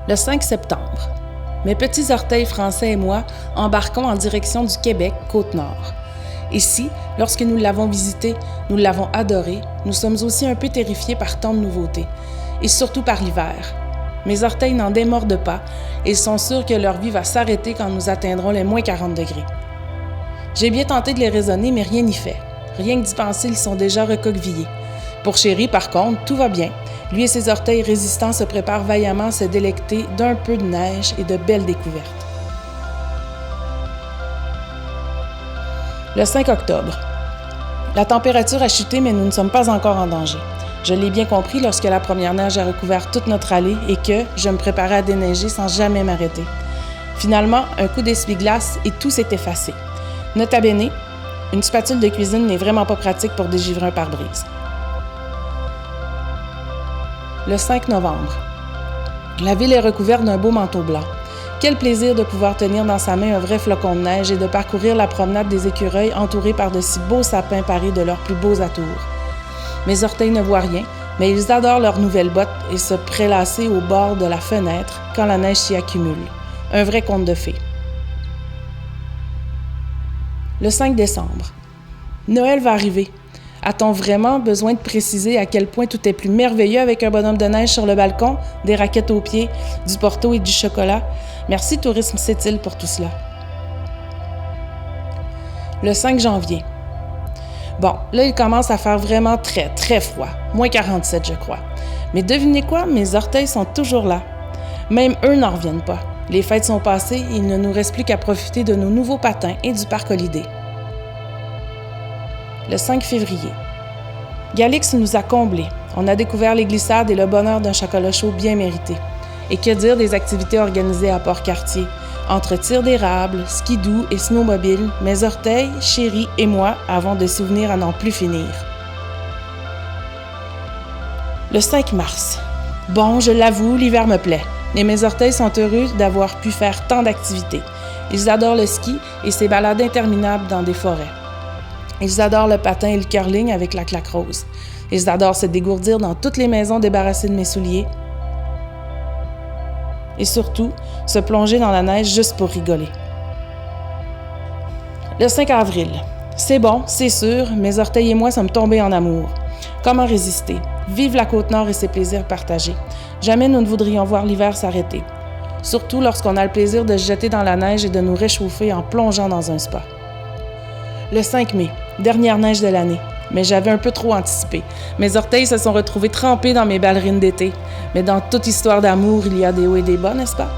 Le 5 septembre, mes petits orteils français et moi embarquons en direction du Québec, Côte-Nord. Ici, lorsque nous l'avons visité, nous l'avons adoré, nous sommes aussi un peu terrifiés par tant de nouveautés, et surtout par l'hiver. Mes orteils n'en démordent pas, et ils sont sûrs que leur vie va s'arrêter quand nous atteindrons les moins 40 degrés. J'ai bien tenté de les raisonner, mais rien n'y fait. Rien que d'y penser, ils sont déjà recoquevillés. Pour Chéri, par contre, tout va bien. Lui et ses orteils résistants se préparent vaillamment à se délecter d'un peu de neige et de belles découvertes. Le 5 octobre. La température a chuté, mais nous ne sommes pas encore en danger. Je l'ai bien compris lorsque la première neige a recouvert toute notre allée et que je me préparais à déneiger sans jamais m'arrêter. Finalement, un coup d'essuie-glace et tout s'est effacé. Nota bene, une spatule de cuisine n'est vraiment pas pratique pour dégivrer un pare-brise. Le 5 novembre. La ville est recouverte d'un beau manteau blanc. Quel plaisir de pouvoir tenir dans sa main un vrai flocon de neige et de parcourir la promenade des écureuils entourés par de si beaux sapins parés de leurs plus beaux atours. Mes orteils ne voient rien, mais ils adorent leurs nouvelles bottes et se prélasser au bord de la fenêtre quand la neige s'y accumule. Un vrai conte de fées. Le 5 décembre. Noël va arriver. A-t-on vraiment besoin de préciser à quel point tout est plus merveilleux avec un bonhomme de neige sur le balcon, des raquettes aux pieds, du porto et du chocolat? Merci Tourisme Sept-Îles pour tout cela. Le 5 janvier. Bon, là, il commence à faire vraiment très, très froid. Moins 47, je crois. Mais devinez quoi? Mes orteils sont toujours là. Même eux n'en reviennent pas. Les fêtes sont passées et il ne nous reste plus qu'à profiter de nos nouveaux patins et du parc Holiday. Le 5 février. Galix nous a comblés. On a découvert les glissades et le bonheur d'un chocolat chaud bien mérité. Et que dire des activités organisées à Port-Cartier? Entre tir d'érable, skidoo et snowmobile, mes orteils, Chéri et moi avons des souvenirs à n'en plus finir. Le 5 mars. Bon, je l'avoue, l'hiver me plaît. Et mes orteils sont heureux d'avoir pu faire tant d'activités. Ils adorent le ski et ses balades interminables dans des forêts. Ils adorent le patin et le curling avec la claque rose. Ils adorent se dégourdir dans toutes les maisons débarrassées de mes souliers. Et surtout, se plonger dans la neige juste pour rigoler. Le 5 avril. C'est bon, c'est sûr, mes orteils et moi sommes tombés en amour. Comment résister? Vive la Côte-Nord et ses plaisirs partagés. Jamais nous ne voudrions voir l'hiver s'arrêter. Surtout lorsqu'on a le plaisir de se jeter dans la neige et de nous réchauffer en plongeant dans un spa. Le 5 mai. Dernière neige de l'année. Mais j'avais un peu trop anticipé. Mes orteils se sont retrouvés trempés dans mes ballerines d'été. Mais dans toute histoire d'amour, il y a des hauts et des bas, n'est-ce pas?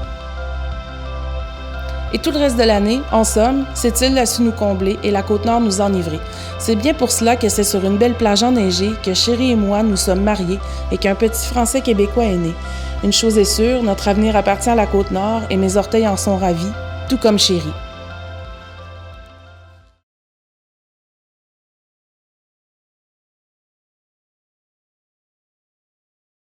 Et tout le reste de l'année, en somme, cette île a su nous combler et la Côte-Nord nous enivrer. C'est bien pour cela que c'est sur une belle plage enneigée que Chéri et moi nous sommes mariés et qu'un petit Français québécois est né. Une chose est sûre, notre avenir appartient à la Côte-Nord et mes orteils en sont ravis, tout comme Chéri.